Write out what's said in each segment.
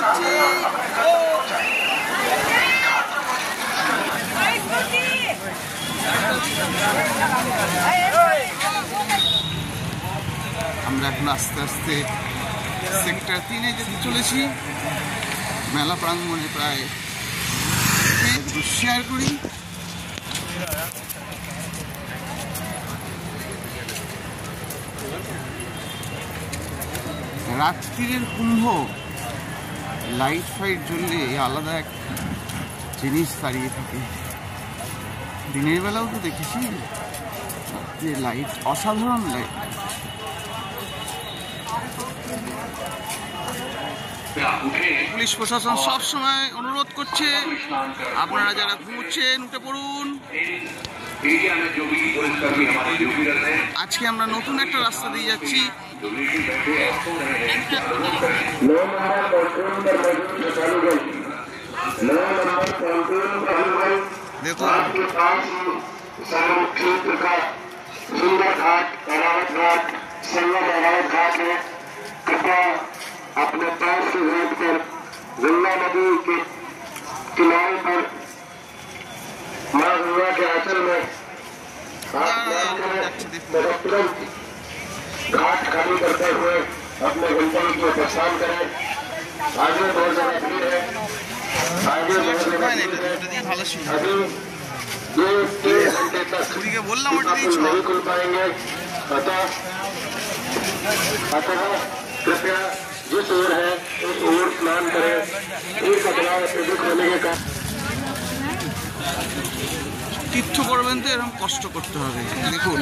যাচ্ছি। আমরা এখন আস্তে আস্তে সেক্টর 3-এ যেতে চলেছি। মেলা প্রাঙ্গণে প্রায় শেয়ার করি। রাত্রির কুম্ভ, লাইট ফাইট জ্বললে আলাদা এক জিনিস দাঁড়িয়ে থাকে। দিনের বেলাও তো দেখেছি যে লাইট, অসাধারণ লাইট। পুলিশ প্রশাসন সব সময় অনুরোধ করছে আপনারা যারা ঘুমোচ্ছেন উঠে পড়ুন। আজকে আমরা নতুন একটা রাস্তা দিয়ে যাচ্ছি। দেখুন सुंदर घाट, अरावत घाट, संगम अरावत घाट है। कृपया अपने पैर से घाट कर गंगा नदी के किनारे पर माँ गंगा के आंचल में तुरंत घाट खाली करते हुए अपने गंतव्य को प्रस्थान करें। आगे बहुत ज्यादा भीड़ है, आगे बहुत ज्यादा अभी ये 3 घंटे तक नहीं खुल पाएंगे। अतः कृपया जिस ओर है उस ओर स्नान करें। एक बदलाव अत्यधिक होने के कारण তীর্থ করবেন তো এরকম কষ্ট করতে হবে। দেখুন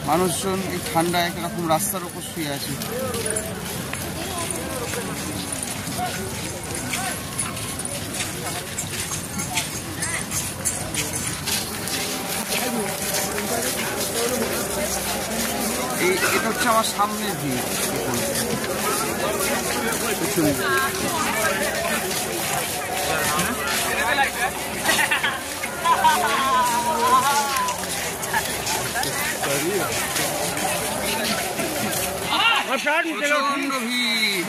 মানুষজন এই ঠান্ডায় একরকম রাস্তার উপর শুয়ে আছে। এটা হচ্ছে আমার সামনের ভিড়। প্রচন্ড ভিড়।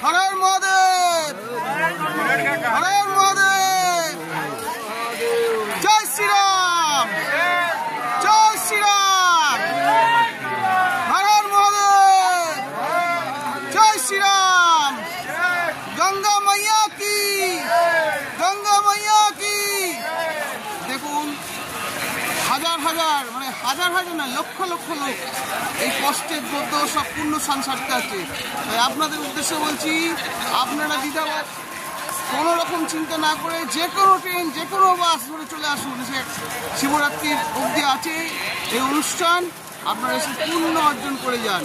হর হর মহাদেব, হর হর মহাদেব, জয় শ্রীরাম, জয় শ্রীরাম, হর হর মহাদেব, জয় শ্রীরাম, গঙ্গা মাইয়া কি, গঙ্গা মাইয়া কি। দেখুন হাজার হাজার, মানে হাজার হাজার না, লক্ষ লক্ষ লোক এই কষ্টের মধ্যে সব পূর্ণ সংসারতে আছে। তাই আপনাদের উদ্দেশ্যে বলছি, আপনারা দ্বিধাবোধ কোনো রকম চিন্তা না করে যে কোনো ট্রেন, যে কোনো বাস ধরে চলে আসুন। সে শিবরাত্রির অবধি আছে এই অনুষ্ঠান, আপনারা এসে পূর্ণ অর্জন করে যান।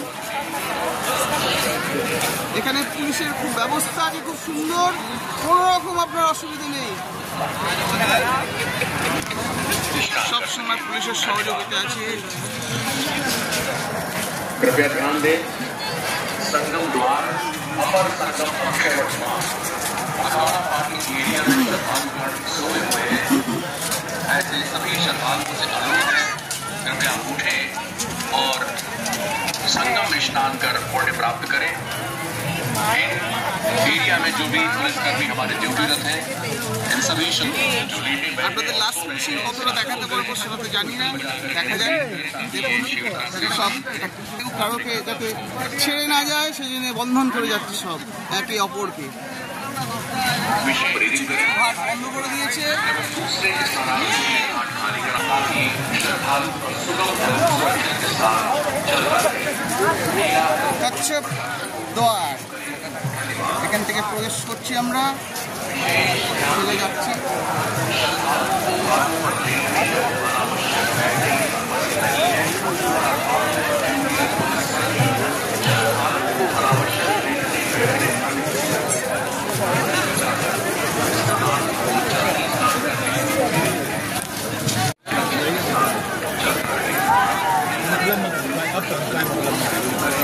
এখানে পুলিশের খুব ব্যবস্থা আছে, খুব সুন্দর, কোনো রকম আপনার অসুবিধা নেই। सब समय पुलिस सहयोगिता আছে। कृपया ध्यान दें, संगम द्वार अपर संगम अक्षय वर्तमान अखाड़ा पार्किंग एरिया में श्रद्धालुगण सोए हुए हैं। ऐसे सभी श्रद्धालुओं से अनुरोध है कृपया उठें और संगम में स्नान कर पुण्य प्राप्त करें। एरिया में जो भी पुलिसकर्मी हमारे ड्यूटीरत हैं, इन सभी আপনাদের লাস্ট ফিনিশিং কতটা দেখাতে পারবো সেটা তো জানি না, দেখা যায়। দেখুন সব কারোকে যাতে ছেড়ে না যায় সেই জন্য বন্ধন করে যাচ্ছে সব একে অপরকে। ঘাট বন্ধ করে দিয়েছে। কচ্ছপ দ্বার, এখান থেকে প্রবেশ করছি আমরা, চলে যাচ্ছি।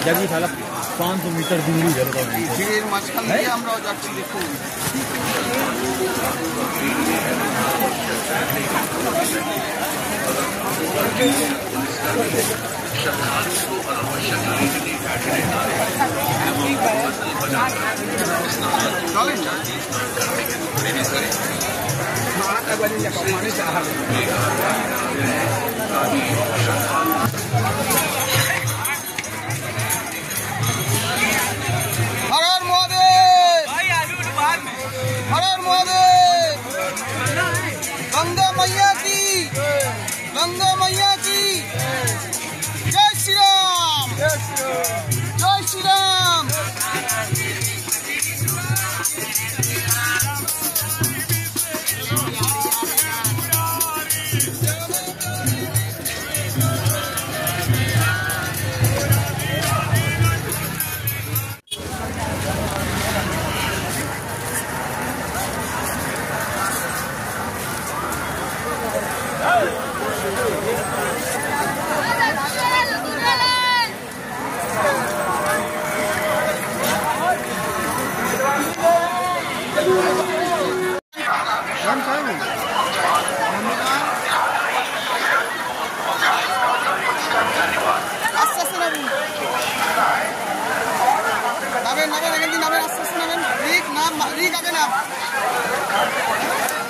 जब ये साला 500 मीटर ভিড়ের মাঝখান দিয়ে আমরাও যাচ্ছি দেখুন। চলেন हर महादेव, हर महादेव, गंगा मैया की, गंगा मैया की जय श्री राम, जय श्री राम।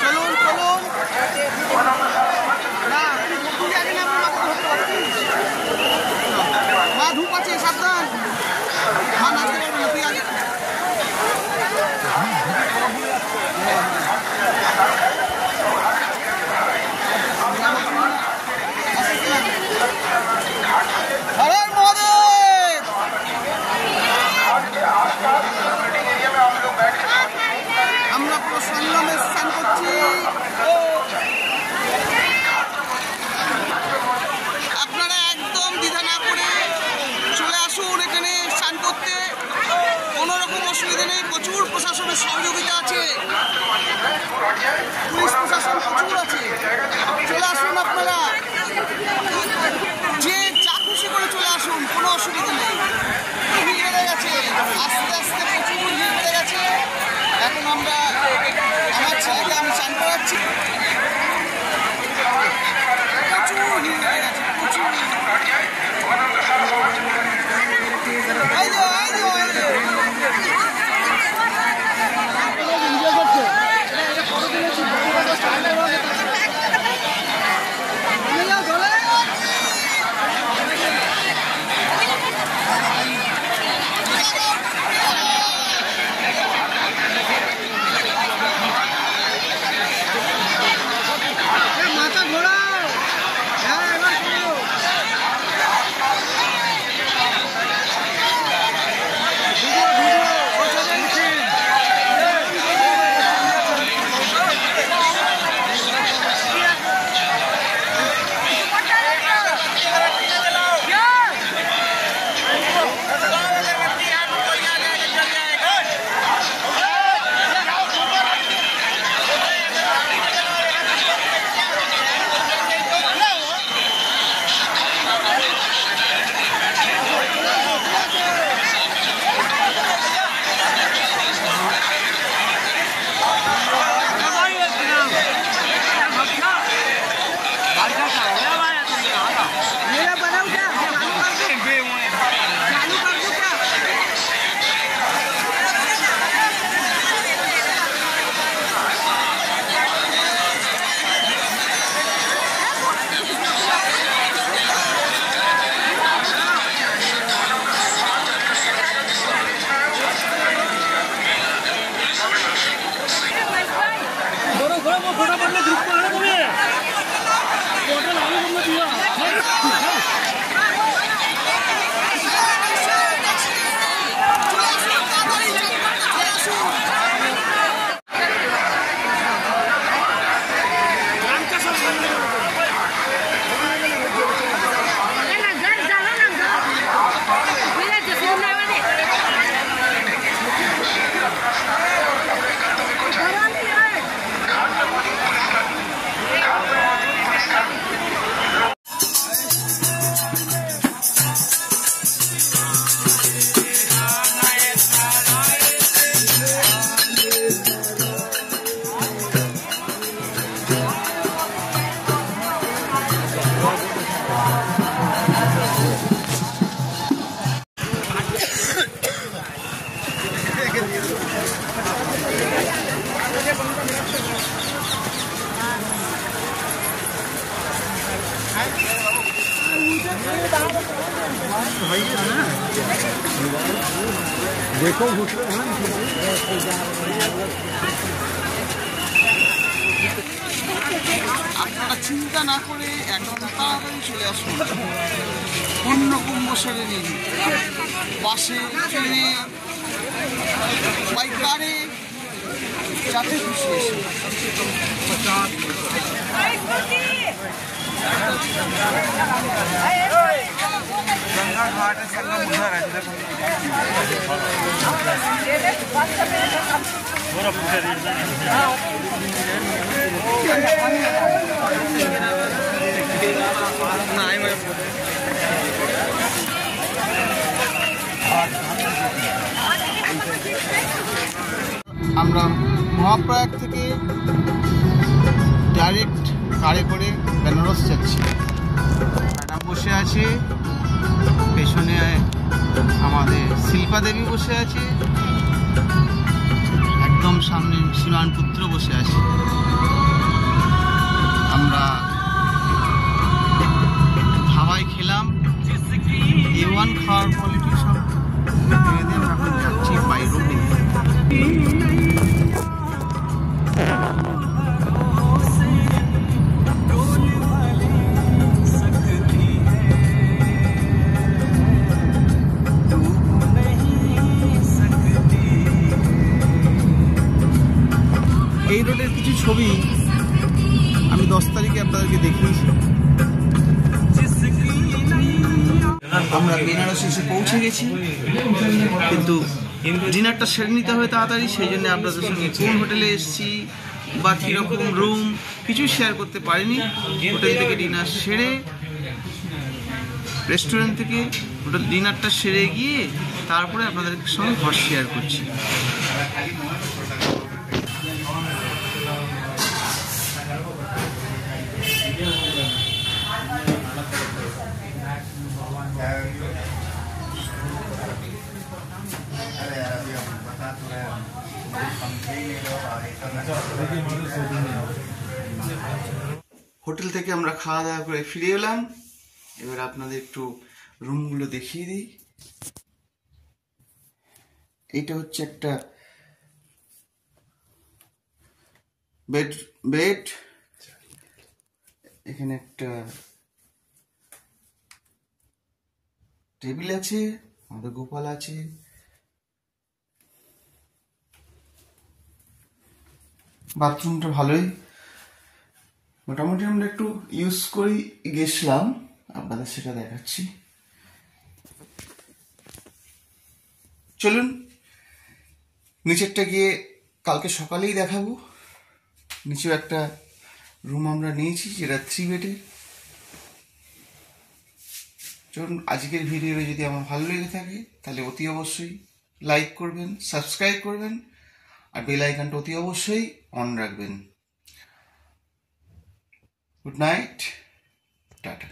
চলুন চলুন মা ধূপ আছে সাবধান, মা নাচতে পারবে না, তুই আগে हर महादेव। আমরা পুরো সংগ্রামে স্নান করছি। আপনারা একদম দ্বিধা না করে চলে আসুন এখানে স্নান করতে, কোনো রকম অসুবিধা নেই। প্রচুর প্রশাসনের সহযোগিতা আছে, পুলিশ প্রশাসন প্রচুর আছে। চলে আসুন আপনারা, যে যা খুশি করে চলে আসুন, কোনো অসুবিধা নেই। ভিড় বেড়ে গেছে, আস্তে আস্তে প্রচুর ভিড় বেড়ে গেছে। এখন আমরা আমার ছেলেকে আমি স্নান করাচ্ছি। প্রচুর ভিড় বেড়ে গেছে, প্রচুর। देखो আপনারা চিন্তা না করে একদম তাড়াতাড়ি চলে আসুন। অন্য কুম্ভ সেরে নিন, বাসে, ট্রেনে, বাই কারে, যাতে খুশি এসে। गंगा घाट संगम उधर है, আমরা মহাপ্রয়াগ থেকে ডাইরেক্ট কারে করে বেনারস যাচ্ছি। ম্যাডাম বসে আছে, পেছনে আমাদের শিল্পা দেবী বসে আছে, একদম সামনে শ্রীমান পুত্র বসে আছে। আমরা ধাবায় খেলাম, A1 খাওয়ার কোয়ালিটি সব আমরা এখন যাচ্ছি বাই রোডে। এই রোডের কিছু ছবি আমি 10 তারিখে আপনাদেরকে দেখিয়েছি। আমরা বেনারসে এসে পৌঁছে গেছি, কিন্তু ডিনারটা সেরে নিতে হবে তাড়াতাড়ি। সেই জন্য আপনাদের সঙ্গে কোন হোটেলে এসেছি বা কীরকম রুম কিছুই শেয়ার করতে পারিনি। হোটেল থেকে ডিনার সেরে, রেস্টুরেন্ট থেকে হোটেল ডিনারটা সেরে গিয়ে তারপরে আপনাদের সঙ্গে ঘর শেয়ার করছি। হোটেল থেকে আমরা খাওয়া দাওয়া করে ফিরে এলাম। এবার আপনাদের একটু রুমগুলো দেখিয়ে দিই। এইটা হচ্ছে একটা বেড, এখানে একটা টেবিল আছে, আমাদের গোপাল আছে, বাথরুমটা ভালোই মোটামুটি আমরা একটু ইউজ করে গেছিলাম, আপনাদের সেটা দেখাচ্ছি। চলুন নিচেরটা গিয়ে কালকে সকালেই দেখাবো। নিচেও একটা রুম আমরা নিয়েছি, যেটা 3 বেডের। চলুন, আজকের ভিডিওটা যদি আমার ভালো লেগে থাকে তাহলে অতি অবশ্যই লাইক করবেন, সাবস্ক্রাইব করবেন, আর বেল আইকনটা অতি অবশ্যই অন রাখবেন। Good night, tata.